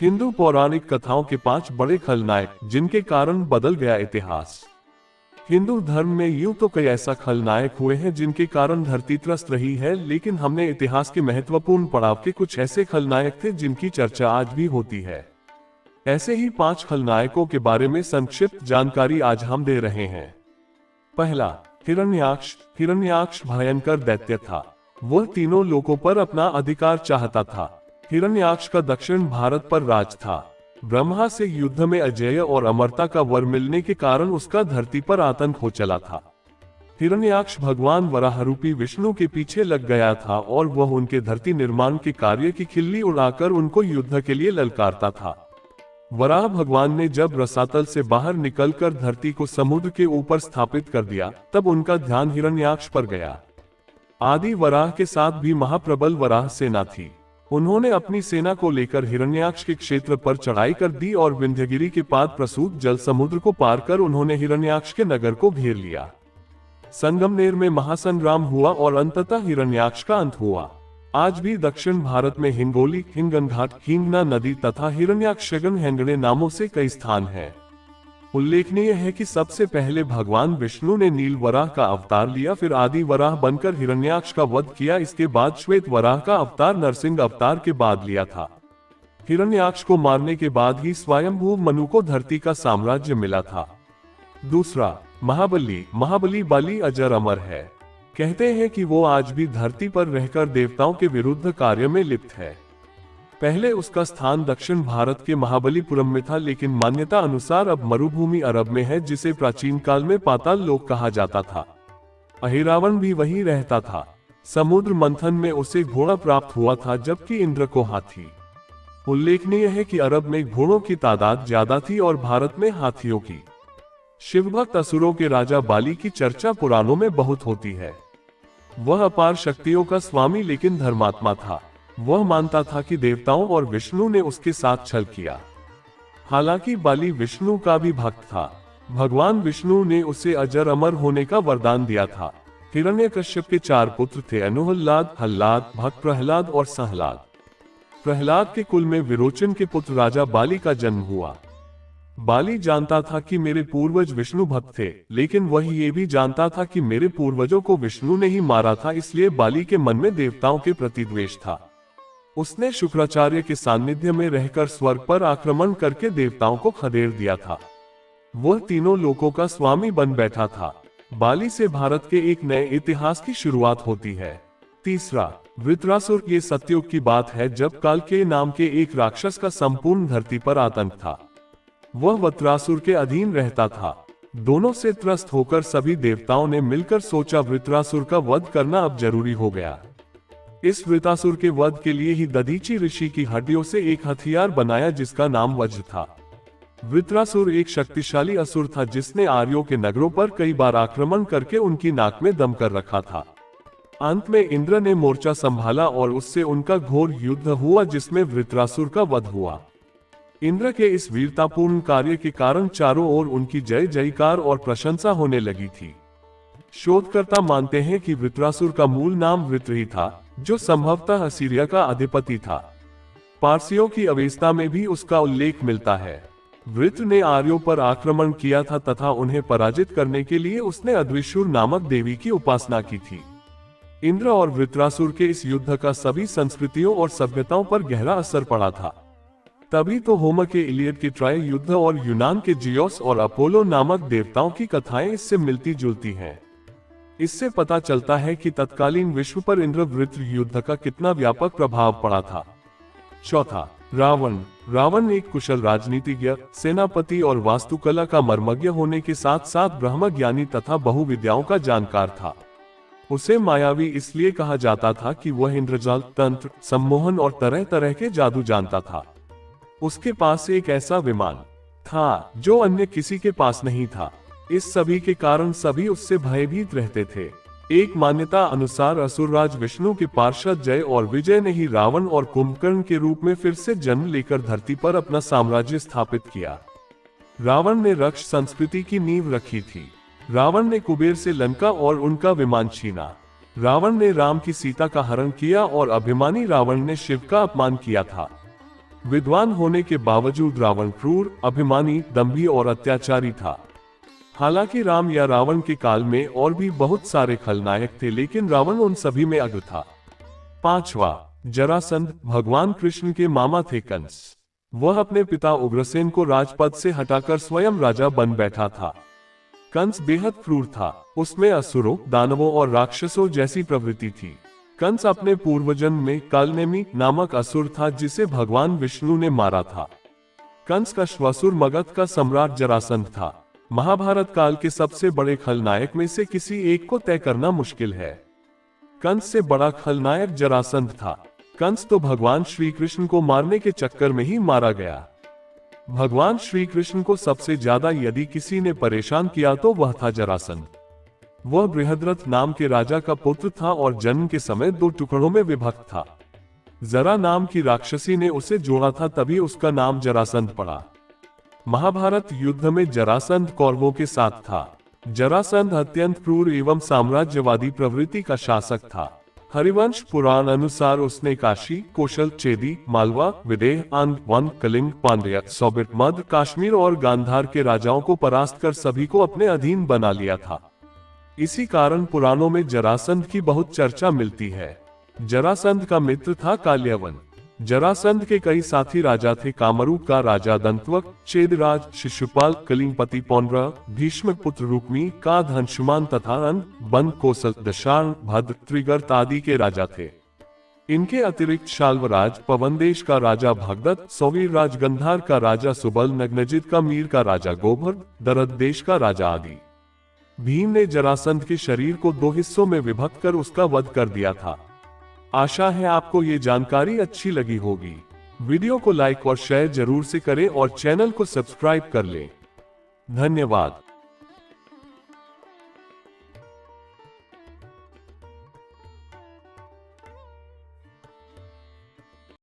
हिंदू पौराणिक कथाओं के 5 बड़े खलनायक जिनके कारण बदल गया इतिहास। हिंदू धर्म में यूं तो कई ऐसा खलनायक हुए हैं जिनके कारण धरती त्रस्त रही है, लेकिन हमने इतिहास के महत्वपूर्ण पड़ाव के कुछ ऐसे खलनायक थे जिनकी चर्चा आज भी होती है। ऐसे ही 5 खलनायकों के बारे में संक्षिप्त जानकारी आज हम दे रहे हैं। पहला, हिरण्याक्ष। हिरण्याक्ष भयंकर दैत्य था। वह तीनों लोकों पर अपना अधिकार चाहता था। हिरण्याक्ष का दक्षिण भारत पर राज था। ब्रह्मा से युद्ध में अजेय और अमरता का वर मिलने के कारण उसका धरती पर आतंक हो चला था। हिरण्याक्ष भगवान वराह रूपी विष्णु के पीछे लग गया था और वह उनके धरती निर्माण के कार्य की खिल्ली उड़ाकर उनको युद्ध के लिए ललकारता था। वराह भगवान ने जब रसातल से बाहर निकलकर धरती को समुद्र के ऊपर स्थापित कर दिया, तब उनका ध्यान हिरण्याक्ष पर गया। आदि वराह के साथ भी महाप्रबल वराह सेना थी। उन्होंने अपनी सेना को लेकर हिरण्याक्ष के क्षेत्र पर चढ़ाई कर दी और विंध्यगिरि के पाद प्रसूत जल समुद्र को पार कर उन्होंने हिरण्याक्ष के नगर को घेर लिया। संगमनेर में महासंग्राम हुआ और अंततः हिरण्याक्ष का अंत हुआ। आज भी दक्षिण भारत में हिंगोली, हिंगनघाट, हिंगना नदी तथा हिरण्याक्षगन हेंगड़े नामों से कई स्थान हैं। उल्लेखनीय है कि सबसे पहले भगवान विष्णु ने नील वराह का अवतार लिया, फिर आदि वराह बनकर हिरण्याक्ष का वध किया। इसके बाद श्वेत वराह का अवतार नरसिंह अवतार के बाद लिया था। हिरण्याक्ष को मारने के बाद ही स्वयंभू मनु को धरती का साम्राज्य मिला था। दूसरा, महाबली। महाबली बाली अजर अमर है। कहते हैं कि वो आज भी धरती पर रहकर देवताओं के विरुद्ध कार्य में लिप्त है। पहले उसका स्थान दक्षिण भारत के महाबलीपुरम में था, लेकिन मान्यता अनुसार अब मरुभूमि अरब में है, जिसे प्राचीन काल में पाताल लोक कहा जाता था। अहिरावण भी वहीं रहता था। समुद्र मंथन में उसे घोड़ा प्राप्त हुआ था, जबकि इंद्र को हाथी। उल्लेखनीय है कि अरब में घोड़ों की तादाद ज्यादा थी और भारत में हाथियों की। शिवभक्त असुरों के राजा बाली की चर्चा पुराणों में बहुत होती है। वह अपार शक्तियों का स्वामी लेकिन धर्मात्मा था। वह मानता था कि देवताओं और विष्णु ने उसके साथ छल किया। हालांकि बाली विष्णु का भी भक्त था। भगवान विष्णु ने उसे अजर अमर होने का वरदान दिया था। हिरण्यकश्यप के 4 पुत्र थे, अनुहल्लाद, हल्लाद, भक्त प्रहलाद और सहलाद। प्रहलाद के कुल में विरोचन के पुत्र राजा बाली का जन्म हुआ। बाली जानता था कि मेरे पूर्वज विष्णु भक्त थे, लेकिन वह ये भी जानता था कि मेरे पूर्वजों को विष्णु ने ही मारा था, इसलिए बाली के मन में देवताओं के प्रति द्वेष था। उसने शुक्राचार्य के सानिध्य में रहकर स्वर्ग पर आक्रमण करके देवताओं को खदेड़ दिया था। वह तीनों लोकों का स्वामी बन बैठा था। बाली से भारत के एक नए इतिहास की शुरुआत होती है। तीसरा, वृत्रासुर। ये सतयुग की बात है, जब कालकेय नाम के एक राक्षस का संपूर्ण धरती पर आतंक था। वह वृत्रासुर के अधीन रहता था। दोनों से त्रस्त होकर सभी देवताओं ने मिलकर सोचा वृत्रासुर का वध करना अब जरूरी हो गया। इस वृत्रासुर के वध के लिए ही दधीचि ऋषि की हड्डियों से एक हथियार बनाया, जिसका नाम वज्र था। वृत्रासुर एक शक्तिशाली असुर था, जिसने आर्यों के नगरों पर कई बार आक्रमण करके उनकी नाक में दम कर रखा था। अंत में इंद्र ने मोर्चा संभाला और उससे उनका घोर युद्ध हुआ, जिसमें वृत्रासुर का वध हुआ। इंद्र के इस वीरतापूर्ण कार्य के कारण चारों ओर उनकी जय जयकार और प्रशंसा होने लगी थी। शोधकर्ता मानते हैं कि वृत्रासुर का मूल नाम वृत्र ही था, जो संभवतः असीरिया का अधिपति था। पारसियों की अवेस्ता में भी उसका उल्लेख मिलता है। वृत्र ने आर्यों पर आक्रमण किया था तथा उन्हें पराजित करने के लिए उसने अद्विशुर नामक देवी की उपासना की थी। इंद्र और वृत्रासुर के इस युद्ध का सभी संस्कृतियों और सभ्यताओं पर गहरा असर पड़ा था। तभी तो होमर के इलियड के ट्रॉय युद्ध और यूनान के जियोस और अपोलो नामक देवताओं की कथाएं इससे मिलती जुलती हैं। इससे पता चलता है कि तत्कालीन विश्व पर इंद्र वृत्र युद्ध का कितना व्यापक प्रभाव पड़ा था। चौथा, रावण। रावण एक कुशल राजनीतिज्ञ, सेनापति और वास्तुकला का मर्मज्ञ होने के साथ साथ ब्रह्मज्ञानी तथा बहुविद्याओं का जानकार था। उसे मायावी इसलिए कहा जाता था कि वह इंद्रजाल, तंत्र, सम्मोहन और तरह तरह के जादू जानता था। उसके पास एक ऐसा विमान था जो अन्य किसी के पास नहीं था। इस सभी के कारण सभी उससे भयभीत रहते थे। एक मान्यता अनुसार असुरराज विष्णु के पार्षद जय और विजय ने ही रावण और कुंभकर्ण के रूप में फिर से जन्म लेकर धरती पर अपना साम्राज्य स्थापित किया। रावण ने रक्ष संस्कृति की नींव रखी थी। रावण ने कुबेर से लंका और उनका विमान छीना। रावण ने राम की सीता का हरण किया और अभिमानी रावण ने शिव का अपमान किया था। विद्वान होने के बावजूद रावण क्रूर, अभिमानी, दंभी और अत्याचारी था। हालांकि राम या रावण के काल में और भी बहुत सारे खलनायक थे, लेकिन रावण उन सभी में अग्र था। 5वां, जरासंध भगवान कृष्ण के मामा थे कंस। वह अपने पिता उग्रसेन को राजपद से हटाकर स्वयं राजा बन बैठा था। कंस बेहद क्रूर था। उसमें असुरों, दानवों और राक्षसों जैसी प्रवृत्ति थी। कंस अपने पूर्वजन्म में कालनेमी नामक असुर था, जिसे भगवान विष्णु ने मारा था। कंस का श्वासुर मगध का सम्राट जरासंध था। महाभारत काल के सबसे बड़े खलनायक में से किसी एक को तय करना मुश्किल है। कंस से बड़ा खलनायक जरासंध था। कंस तो भगवान श्री कृष्ण को मारने के चक्कर में ही मारा गया। भगवान श्री कृष्ण को सबसे ज्यादा यदि किसी ने परेशान किया तो वह था जरासंध। वह बृहद्रथ नाम के राजा का पुत्र था और जन्म के समय 2 टुकड़ों में विभक्त था। जरा नाम की राक्षसी ने उसे जोड़ा था, तभी उसका नाम जरासंध पड़ा। महाभारत युद्ध में जरासंध कौरवों के साथ था। जरासंध अत्यंत क्रूर एवं साम्राज्यवादी प्रवृत्ति का शासक था। हरिवंश पुराण अनुसार उसने काशी, कौशल, चेदी, मालवा, विदेह, अंग, वन, कलिंग, पांड्य, सौबिर, मध्य, कश्मीर और गांधार के राजाओं को परास्त कर सभी को अपने अधीन बना लिया था। इसी कारण पुराणों में जरासंध की बहुत चर्चा मिलती है। जरासंध का मित्र था काल्यवन। जरासंध के कई साथी राजा थे। कामरूप का राजा दंतवक, चेदराज, शिशुपाल, कलिंगपति पौंड्र, भीष्म पुत्र रुक्मी, काद, अंशुमान तथा अन, बंद, कौसल, दशार्ण, भद्र, त्रिगर्त आदि के राजा थे। इनके अतिरिक्त शाल्वराज, पवनदेश का राजा भगदत्त, सौवीर राज गंधार का राजा सुबल, नग्नजित का मीर का राजा गोभर्ग, दरद देश का राजा आदि। भीम ने जरासंध के शरीर को 2 हिस्सों में विभक्त कर उसका वध कर दिया था। आशा है आपको ये जानकारी अच्छी लगी होगी। वीडियो को लाइक और शेयर जरूर से करें और चैनल को सब्सक्राइब कर लें। धन्यवाद।